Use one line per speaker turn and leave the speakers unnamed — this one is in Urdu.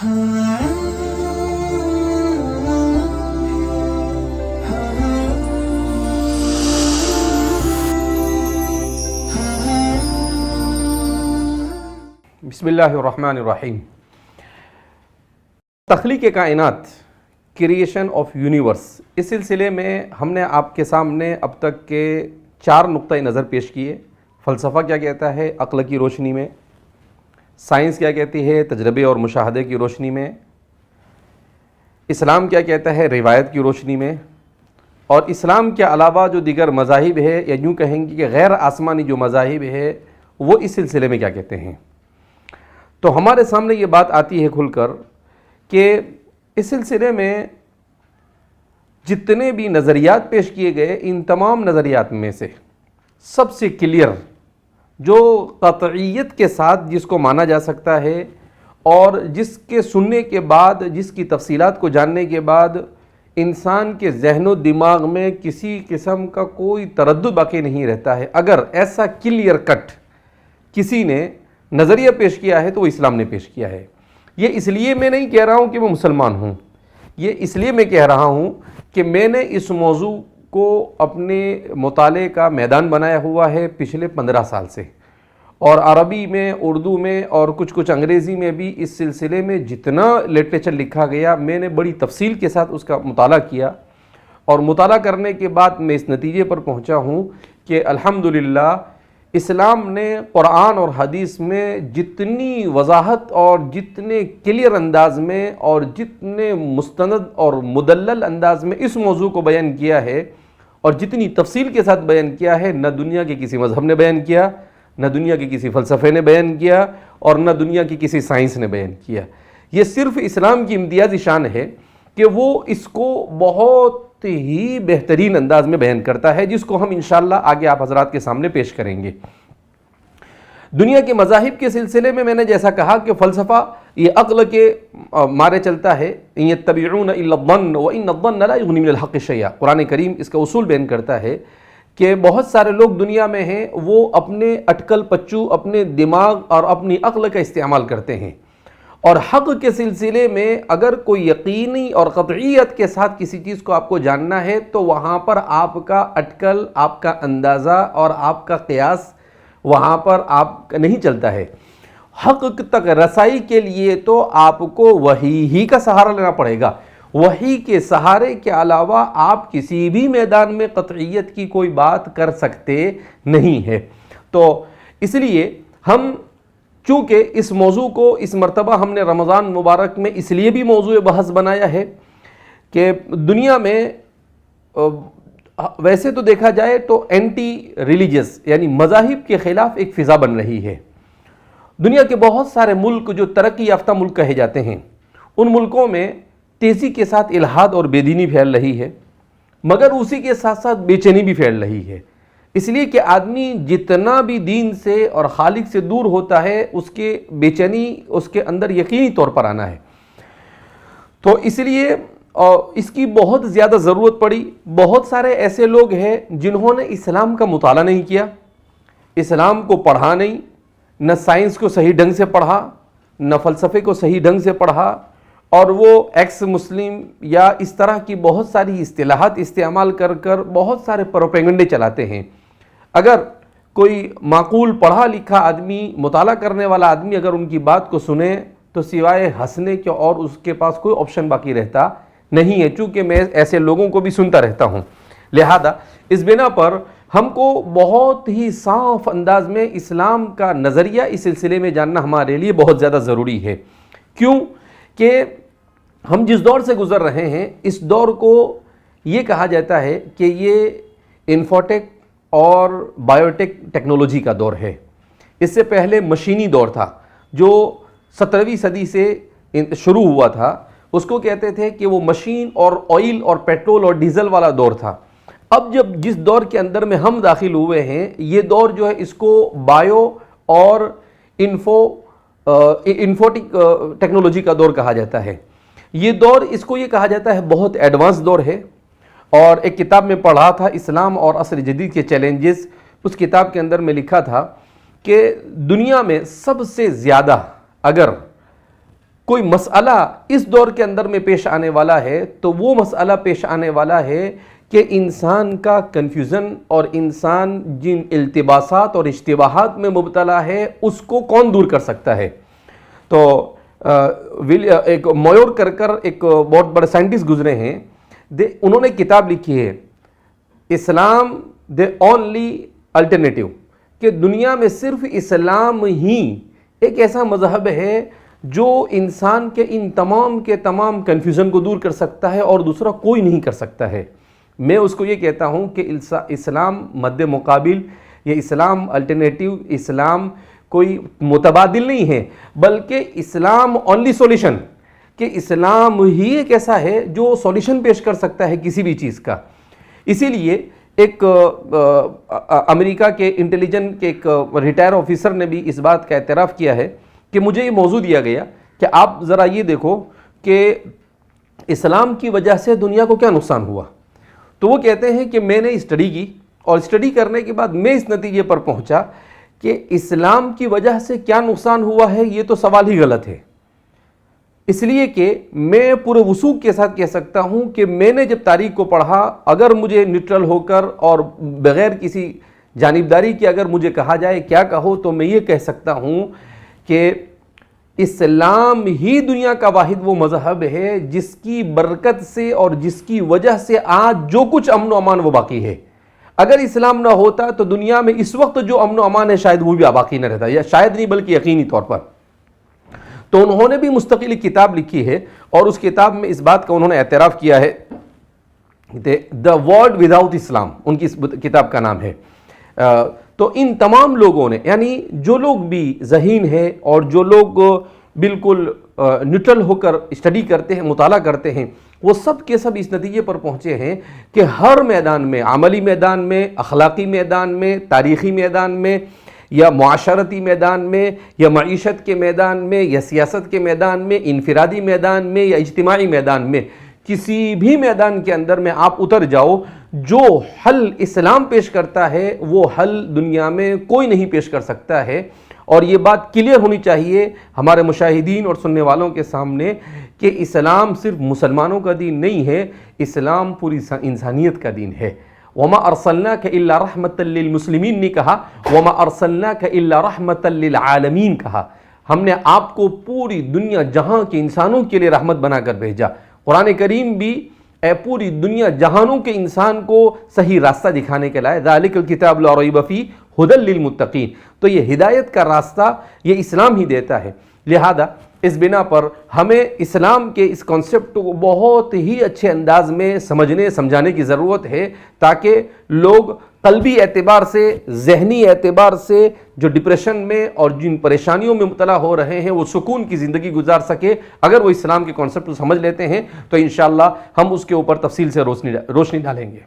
بسم اللہ الرحمن الرحیم۔ تخلیق کائنات، کریشن آف یونیورس، اس سلسلے میں ہم نے آپ کے سامنے اب تک کے 4 نقطۂ نظر پیش کیے۔ فلسفہ کیا کہتا ہے عقل کی روشنی میں، سائنس کیا کہتی ہے تجربے اور مشاہدے کی روشنی میں، اسلام کیا کہتا ہے روایت کی روشنی میں، اور اسلام کے علاوہ جو دیگر مذاہب ہے یا یوں کہیں گے کہ غیر آسمانی جو مذاہب ہے وہ اس سلسلے میں کیا کہتے ہیں۔ تو ہمارے سامنے یہ بات آتی ہے کھل کر کہ اس سلسلے میں جتنے بھی نظریات پیش کیے گئے، ان تمام نظریات میں سے سب سے کلیئر، جو قطعیت کے ساتھ جس کو مانا جا سکتا ہے اور جس کے سننے کے بعد، جس کی تفصیلات کو جاننے کے بعد انسان کے ذہن و دماغ میں کسی قسم کا کوئی تردد باقی نہیں رہتا ہے، اگر ایسا کلیئر کٹ کسی نے نظریہ پیش کیا ہے تو وہ اسلام نے پیش کیا ہے۔ یہ اس لیے میں نہیں کہہ رہا ہوں کہ میں مسلمان ہوں، یہ اس لیے میں کہہ رہا ہوں کہ میں نے اس موضوع کو اپنے مطالعے کا میدان بنایا ہوا ہے پچھلے 15 سال سے، اور عربی میں، اردو میں اور کچھ انگریزی میں بھی اس سلسلے میں جتنا لٹریچر لکھا گیا میں نے بڑی تفصیل کے ساتھ اس کا مطالعہ کیا، اور مطالعہ کرنے کے بعد میں اس نتیجے پر پہنچا ہوں کہ الحمدللہ اسلام نے قرآن اور حدیث میں جتنی وضاحت اور جتنے کلیئر انداز میں اور جتنے مستند اور مدلل انداز میں اس موضوع کو بیان کیا ہے اور جتنی تفصیل کے ساتھ بیان کیا ہے، نہ دنیا کے کسی مذہب نے بیان کیا، نہ دنیا کے کسی فلسفے نے بیان کیا، اور نہ دنیا کی کسی سائنس نے بیان کیا۔ یہ صرف اسلام کی امتیازی شان ہے کہ وہ اس کو بہت ہی بہترین انداز میں بیان کرتا ہے، جس کو ہم انشاءاللہ آگے آپ حضرات کے سامنے پیش کریں گے۔ دنیا کے مذاہب کے سلسلے میں نے جیسا کہا کہ فلسفہ یہ عقل کے مارے چلتا ہے، ان یتبعون الا الظن وان الظن لا یغنی من الحق شیئا۔ قرآن کریم اس کا اصول بیان کرتا ہے کہ بہت سارے لوگ دنیا میں ہیں، وہ اپنے اٹکل پچو، اپنے دماغ اور اپنی عقل کا استعمال کرتے ہیں، اور حق کے سلسلے میں اگر کوئی یقینی اور قطعیت کے ساتھ کسی چیز کو آپ کو جاننا ہے تو وہاں پر آپ کا اٹکل، آپ کا اندازہ اور آپ کا قیاس وہاں پر آپ کا نہیں چلتا ہے۔ حق تک رسائی کے لیے تو آپ کو وحی ہی کا سہارا لینا پڑے گا، وحی کے سہارے کے علاوہ آپ کسی بھی میدان میں قطعیت کی کوئی بات کر سکتے نہیں ہے۔ تو اس لیے ہم چونکہ اس موضوع کو اس مرتبہ ہم نے رمضان مبارک میں اس لیے بھی موضوع بحث بنایا ہے کہ دنیا میں ویسے تو دیکھا جائے تو اینٹی ریلیجس یعنی مذاہب کے خلاف ایک فضا بن رہی ہے۔ دنیا کے بہت سارے ملک جو ترقی یافتہ ملک کہے جاتے ہیں، ان ملکوں میں تیزی کے ساتھ الحاد اور بے دینی پھیل رہی ہے، مگر اسی کے ساتھ ساتھ بے چینی بھی پھیل رہی ہے، اس لیے کہ آدمی جتنا بھی دین سے اور خالق سے دور ہوتا ہے، اس کے بے چینی اس کے اندر یقینی طور پر آنا ہے۔ تو اس لیے اس کی بہت زیادہ ضرورت پڑی۔ بہت سارے ایسے لوگ ہیں جنہوں نے اسلام کا مطالعہ نہیں کیا، اسلام کو پڑھا نہیں، نہ سائنس کو صحیح ڈھنگ سے پڑھا، نہ فلسفے کو صحیح ڈھنگ سے پڑھا، اور وہ ایکس مسلم یا اس طرح کی بہت ساری اصطلاحات استعمال کر بہت سارے پروپیگنڈے چلاتے ہیں۔ اگر کوئی معقول پڑھا لکھا آدمی، مطالعہ کرنے والا آدمی اگر ان کی بات کو سنے تو سوائے ہنسنے کے اور اس کے پاس کوئی آپشن باقی رہتا نہیں ہے، چونکہ میں ایسے لوگوں کو بھی سنتا رہتا ہوں۔ لہذا اس بنا پر ہم کو بہت ہی صاف انداز میں اسلام کا نظریہ اس سلسلے میں جاننا ہمارے لیے بہت زیادہ ضروری ہے۔ کیوں کہ ہم جس دور سے گزر رہے ہیں، اس دور کو یہ کہا جاتا ہے کہ یہ انفوٹیک اور بایوٹیک ٹیکنالوجی کا دور ہے۔ اس سے پہلے مشینی دور تھا جو 17ویں صدی سے شروع ہوا تھا، اس کو کہتے تھے کہ وہ مشین اور آئل اور پیٹرول اور ڈیزل والا دور تھا۔ اب جب جس دور کے اندر میں ہم داخل ہوئے ہیں، یہ دور جو ہے اس کو بایو اور انفوٹک ٹیکنالوجی کا دور کہا جاتا ہے۔ یہ دور اس کو یہ کہا جاتا ہے بہت ایڈوانس دور ہے، اور ایک کتاب میں پڑھا تھا اسلام اور عصر جدید کے چیلنجز، اس کتاب کے اندر میں لکھا تھا کہ دنیا میں سب سے زیادہ اگر کوئی مسئلہ اس دور کے اندر میں پیش آنے والا ہے تو وہ مسئلہ پیش آنے والا ہے کہ انسان کا کنفیوژن اور انسان جن التباسات اور اشتباہات میں مبتلا ہے اس کو کون دور کر سکتا ہے. تو ایک مویور کر ایک بہت بڑے سائنٹسٹ گزرے ہیں, انہوں نے کتاب لکھی ہے اسلام دی اونلی الٹرنیٹیو, کہ دنیا میں صرف اسلام ہی ایک ایسا مذہب ہے جو انسان کے ان تمام کے تمام کنفیوژن کو دور کر سکتا ہے اور دوسرا کوئی نہیں کر سکتا ہے. میں اس کو یہ کہتا ہوں کہ اسلام مد مقابل, یہ اسلام الٹرنیٹیو, اسلام کوئی متبادل نہیں ہے, بلکہ اسلام اونلی سولوشن, کہ اسلام ہی ایک ایسا ہے جو سولوشن پیش کر سکتا ہے کسی بھی چیز کا. اسی لیے ایک امریکہ کے انٹیلیجنٹ کے ایک ریٹائر آفیسر نے بھی اس بات کا اعتراف کیا ہے کہ مجھے یہ موضوع دیا گیا کہ آپ ذرا یہ دیکھو کہ اسلام کی وجہ سے دنیا کو کیا نقصان ہوا. تو وہ کہتے ہیں کہ میں نے اسٹڈی کی اور اسٹڈی کرنے کے بعد میں اس نتیجے پر پہنچا کہ اسلام کی وجہ سے کیا نقصان ہوا ہے یہ تو سوال ہی غلط ہے. اس لیے کہ میں پورے وثوق کے ساتھ کہہ سکتا ہوں کہ میں نے جب تاریخ کو پڑھا, اگر مجھے نیوٹرل ہو کر اور بغیر کسی جانبداری کے اگر مجھے کہا جائے کیا کہو, تو میں یہ کہہ سکتا ہوں کہ اسلام ہی دنیا کا واحد وہ مذہب ہے جس کی برکت سے اور جس کی وجہ سے آج جو کچھ امن و امان وہ باقی ہے. اگر اسلام نہ ہوتا تو دنیا میں اس وقت جو امن و امان ہے شاید وہ بھی باقی نہ رہتا, یا شاید نہیں بلکہ یقینی طور پر. تو انہوں نے بھی مستقل ایک کتاب لکھی ہے اور اس کتاب میں اس بات کا انہوں نے اعتراف کیا ہے, دا ورلڈ وداؤٹ اسلام ان کی اس کتاب کا نام ہے. تو ان تمام لوگوں نے, یعنی جو لوگ بھی ذہین ہیں اور جو لوگ بالکل نیوٹرل ہو کر اسٹڈی کرتے ہیں, مطالعہ کرتے ہیں, وہ سب کے سب اس نتیجے پر پہنچے ہیں کہ ہر میدان میں, عملی میدان میں, اخلاقی میدان میں, تاریخی میدان میں, یا معاشرتی میدان میں, یا معیشت کے میدان میں, یا سیاست کے میدان میں, انفرادی میدان میں, یا اجتماعی میدان میں, کسی بھی میدان کے اندر میں آپ اتر جاؤ, جو حل اسلام پیش کرتا ہے وہ حل دنیا میں کوئی نہیں پیش کر سکتا ہے. اور یہ بات کلیئر ہونی چاہیے ہمارے مشاہدین اور سننے والوں کے سامنے کہ اسلام صرف مسلمانوں کا دین نہیں ہے, اسلام پوری انسانیت کا دین ہے. وما ارسلناک الا رحمتا للمسلمین نے کہا, وما ارسلناک الا رحمتا للعالمین کہا. ہم نے آپ کو پوری دنیا جہاں کے انسانوں کے لیے رحمت بنا کر بھیجا. قرآن کریم بھی پوری دنیا جہانوں کے انسان کو صحیح راستہ دکھانے کے لائے, ذالک الکتاب لا ریب فیہ ھدی للمتقین. تو یہ ہدایت کا راستہ یہ اسلام ہی دیتا ہے. لہذا اس بنا پر ہمیں اسلام کے اس کانسیپٹ کو بہت ہی اچھے انداز میں سمجھانے کی ضرورت ہے, تاکہ لوگ قلبی اعتبار سے, ذہنی اعتبار سے جو ڈپریشن میں اور جن پریشانیوں میں مبتلا ہو رہے ہیں وہ سکون کی زندگی گزار سکے. اگر وہ اسلام کے کانسیپٹ کو سمجھ لیتے ہیں تو انشاءاللہ ہم اس کے اوپر تفصیل سے روشنی ڈالیں گے.